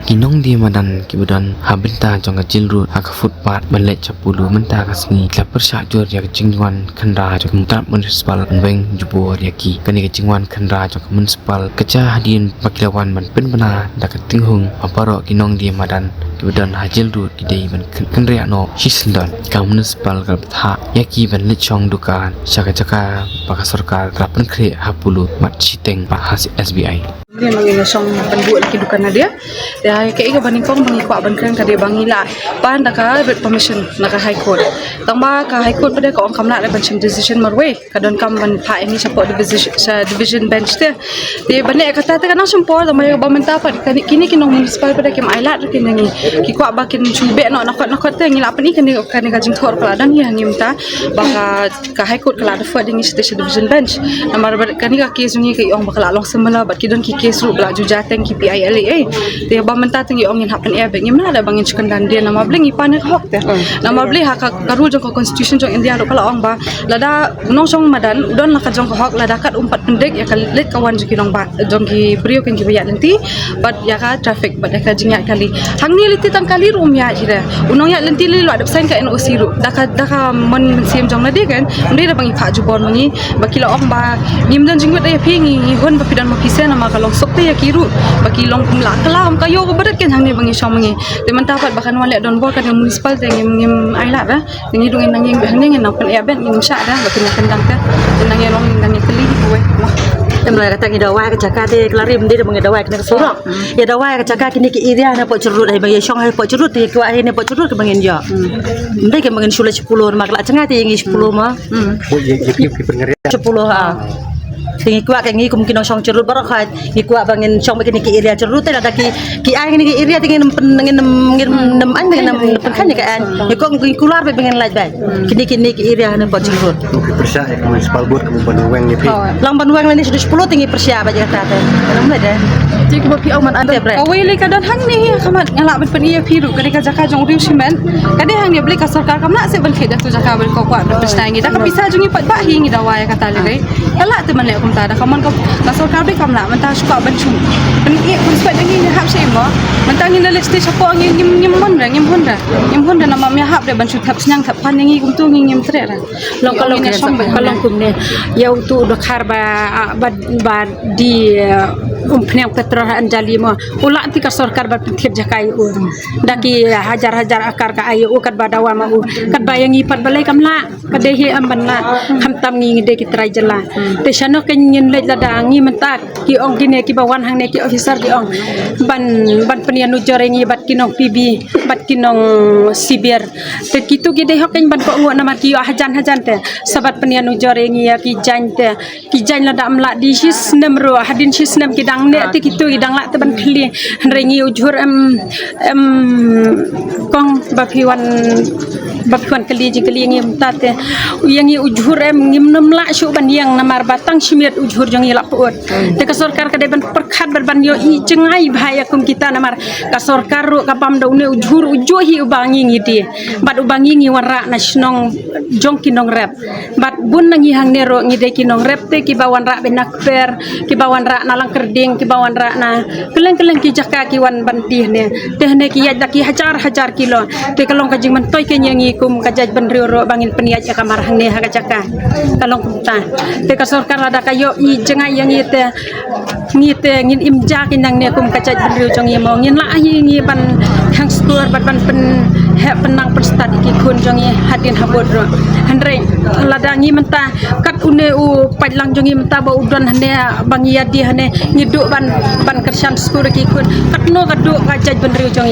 Kinong dia madan kibudan habenta jong kecil rut aka footpath balik capulu menta kasni lapar syajur ya kecingwan khandra jong mutab municipal weng jubur yaki kani kecingwan khandra jong municipal keca hadin pakilawan ban pen bana dak tinghung aparo kinong dia madan kibudan hajil rut kidai ban khandria no shisndon ka municipal ka tha yaki ban lechong dukan chaka baka sarkar rapan kre hapulu mat chiteng pa hasi SBI dia mangin song penbuat lagi dukan dia kayak baning kong mangikwa ban kran kade bangila pan daka permission naka high court tamba ka high court pada ko ang kamla ban sim decision marwe kadon kam ban tha ini support division bench te bane kata ta kana sumpor tamba ba menta pa kini kinong municipal pada kim ailat kinangi ki kwa bakin chube no nakot te ngila pani kani ka jing thor kala dan ya ngimta baka ka high court kala da fading station division bench namar kani ka case ngi ki ong bakala long semala bat kidon ki case ru bla jujateng ki PILA te ba menta tangi ongin happen ebe ngimna ada bangin chikan dan dia nama bling ipane ka hok te nama bli haka karul jong constitution jong India lo kala ong ba lada nong song madan udon la ka jong ka hok lada kat umpat pendek ya ka let kawan jong nong ba jong ki brio ken ki bayat lenti but ya ka traffic but ka jingat kali hangni liti tang kali rum ya jira unong ya lenti li lo ada pesan ka NOC ru daka mon sim jong na dia kan unde da bangi pha jubor mangi bakila ong ba ngimdan jingwet ya pingi hon ba pidan mo kisen nama kalong sokte ya kiru bakilong kumla kala om kayo ko badat ken hangni bangi shomangi te mantapat bakan wale don bor kan municipal te ngim ailat da ngi dungin nanging hangni ngin nampel ya ben ngim sya da bakin kendang te nanging long nanging keli we Temla kata ngi dawai ka caka te klarim de bangi dawai kena sorok ya dawai ka caka kini ki area na po curut ai bangi shong ai po curut te ko ai ne po curut ke bangin jo ndai ke bangin sula 10 mak la cengat te ngi 10 ma ye pengeria 10 ha tingi kuat ke ngi mungkin song cerut barak hat ngi kuat bangin song begini ki area cerut te ada ki ai ngi area tingin nem an dengan penkan ke an ya kok ngi kular be bangin laj bai kini ki area na po cerut persia ya municipal board kamu Banduang ni pi lang Banduang ni sudah 10 tinggi persia ba kata te nam le de jadi ko pi oman ande away le kadon hangni khamat ngala ben pen fi ru kade ka jaka jong riu simen kade hangni beli ka sarkar kamla se ban kheda tu jaka ben ko kwa persna ngi da ka bisa jungi pat ba hi ngi dawai kata le kala te man le kum ta da kaman ko ka sarkar be kamla man ta suka ban chu ben i kun spa ngi ni hap se mo man ta ngi na list chapo ngi ngim mon da nama me hap de ban chu thap snyang thap pan ngi kum tu ngi ngim tre ra kalong kum ne yau tu dokar ba di umpneng petrol anjali mo ulat ti ka sarkar ba pikir jakai u daki hajar akar ka ayu kat badawa ma u kat bayangi pat balai kamla kadehi ambanna khamtam ngi de ki trai jala te shano ken ngin le lada ngi mentak ki ong gine ki bawan hang ne ki officer ki ong ban penianu jorengi bat kinong PB bat kinong sibir te kitu ki de hoken ban ko ngu nama ki hajan te sabat penianu jorengi ya ki jan lada amla di sis nemro hadin sis nem ki dang ne ti kitu idang la te ban khli rengi ujur kong bapiwan kali ngim tate yangi ujur ngim nem la shu ban yang namar batang shimiat ujur jong ila puot te ka sarkar ka de ban perkhat ban yo i cengai bahaya kum kita namar ka sarkar ru ka pam do ne ujur ujohi ubangi ngiti bat ubangi ngi wara nasionong jong kinong rep bat bun nangi hang nero ngide kinong rep te ki bawan ra benakper ki bawan ra nalang kerding ki bawan ra na keleng ki jaka ki wan bantih ne teh ne ki yaj ki hajar kilo te kalong ka jing man toy ke nyangi kum ka jaj ban ro bangin peniaj ka kamar hang ne ha ka jaka kalong ta te ka sarkar ada kayo i jengai yang ngite ngin imja kinang ne kum ka jaj ban ro jong yemo ngin la ahi ngi ban hang skor ban penang perstat ki kun jong hadin habod ro andre lada ngi menta kat une u padlang jong menta ba udon hane bangi yadi hane ngiduk ban kersan skor ki kun kat no kaduk ka jaj ban ro jong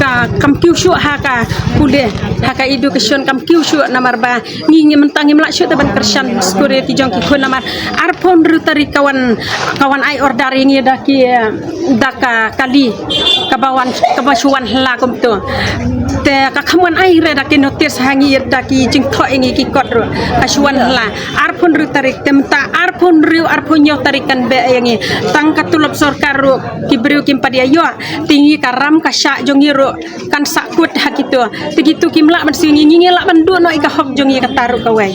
ka kam kyushu ha ka kule ha ka education kam kyushu namar ba ngi menta ngi mla shu ta ban kersan skor ki jong ki kun namar arpon ru tari kawan ai order ngi daki daka kali kabawan kabasuan la kum tu te ka khaman ai re daki notice hangi daki jing tho ingi ki kot ro kasuan la arpun ru tarik temta arpun nyo tarikan be yangi tang katulop sarkar ro kibriu kim padia yo tinggi karam kasya jongi ro kan sakut hakitu begitu kimla man singi ngilak bandu no ika hok jongi ka taru ka wai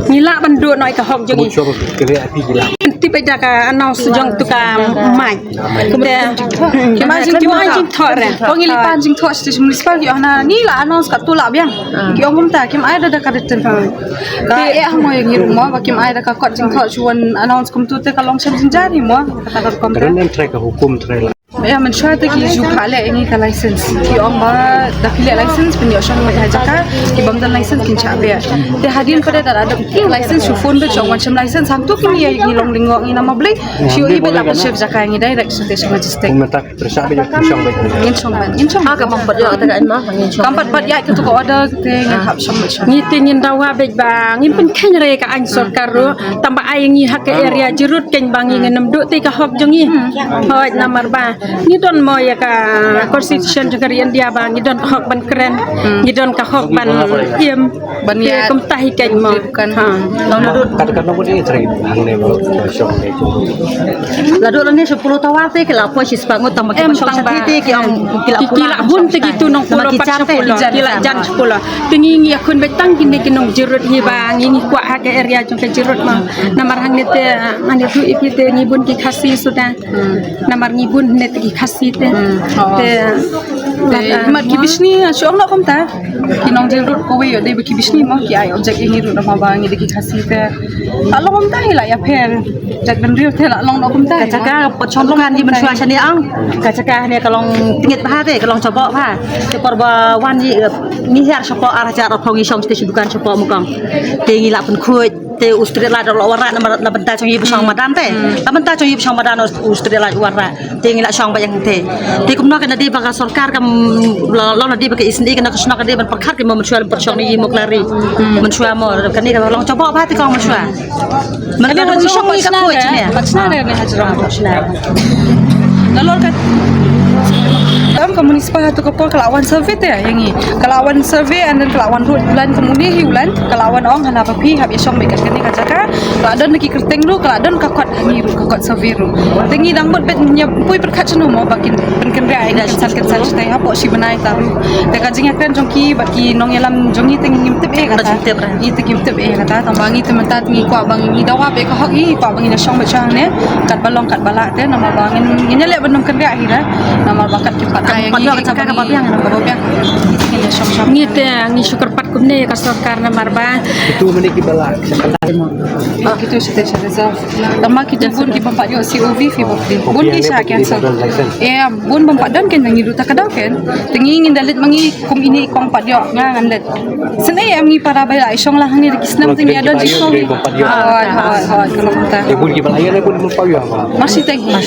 ngilak bandu no ika hok jongi Coba kerja api gila. ti beda ka announce jong tu ka mai Kim tho re Kau ngili panjing thok station municipal ki ana ni la announce kat tulak biang. Ki ongum ta kim ai da ka deten fa. Ka e hamo yang ngiru mo ba kim ai da ka kot jing thok chuan announce kum tu te ka long shem jing jari mo kata ka kom ta. Karena yang try ke hukum try lah. Ya man shwa te ki ju khale ini ka license. Ki ong ba da pile license pin yo shang mai hajaka ki bam dan license kin cha be. Te hadin pada da ada ki license chu phone be chong wan chem license ham tu ki ye ngi long lingo ngi nama blai. Shi i be la pa chef jaka ngi direct station logistic. Meminta bersama dengan pisang baik. Ngin chong ka bang pat yo ta ka ma ngin chong kampat pat ya ke tu ko order te ngi hap sham mai ngi tingin dawa bej bang ngin pen khen re ka an sarkar ro tamba ai ngi hak area jerut ken bang ngi nem du te ka hok jongi hoj namar ba ni don mo ya ka constitution juga dia bang ni don hok ban keren ni don ka hok ban iem Ban ya ya. kum tahi ken mo Bukan. ha Katakan nama dia try hang ni pisang baik. la do ni 10 tawa te ke la po si spango tamba ke pasong sa titi ki ong kila hun te gitu nong pulo pat sepuluh kila jan sepuluh tingi ngi akun betang kini kinong jerut hi bang ngi kwa ha ke area jong ke jerut ma namar hang nete ane tu ipite ngi bun ki khasi sudah namar ngi bun net ki khasi te te mat ki bisni shong no kom ta ki nong je rut ko we yo de ki bisni mo ki ai object ngi rut ma ba ngi de ki khasi te along kom ta hi la ya pher jak ben riu te la long no kom ta kacaka pocong kan di mensua sani ang kacaka ne kalong tingit bah te kalong coba bah te porba wan ni har sopo arah cara pongi song station dukan sopo mukang tingi la pen khuit te Australia da wara na benta chong yi song madan te la benta chong yi song madan Australia wara tingi la song bayang te te kumno kan di baka sarkar kam lo na di baka isni kan ka di ban perkhat ke mensua perchong ni moklari mensua mo kan ni kalong coba bah te kong mensua man ka pongi song ni ka khuit ne macna ne hajra nalor kan dalam municipal tu kapal kelawan survey tu yang ni kelawan survey and then kelawan road bulan kemudian hiulan kelawan orang hana papi habis song bekat kini kacaka keladon lagi kerteng ru keladon kakot hangi ru kakot survey ru tengi dambut bet nyapui perkat cenu mau bakin penken rai dan kensan cetai apa si benai taru te kajing akan jongki baki nong yalam jongi tengi ngimtep kata ni tengi ngimtep kata tambangi tementat ngi kwa bang ngi dawa be ka hoki kwa bang ni song becang ne kat balong kat balak te nama bangin nyelek benam kerja akhirnya nama bakat kipat Padua kacaka ka babiang na babiang ini song ngi te ngi syukur pat kumne ka sarkar na marba Itu meniki balak. gitu station reserve tama kita bun ki bampak yo COV fi bokdi bun ki sa cancel bun bampak dan ken ngi duta kadau ken tengi ngin dalit mangi kum ini kong pat yo ngan dat senai am ngi para bai ai song lah ngi kisnam tengi ada jisong hoi kalau kita Ibu di balak ya pun lupa ya. masih tengi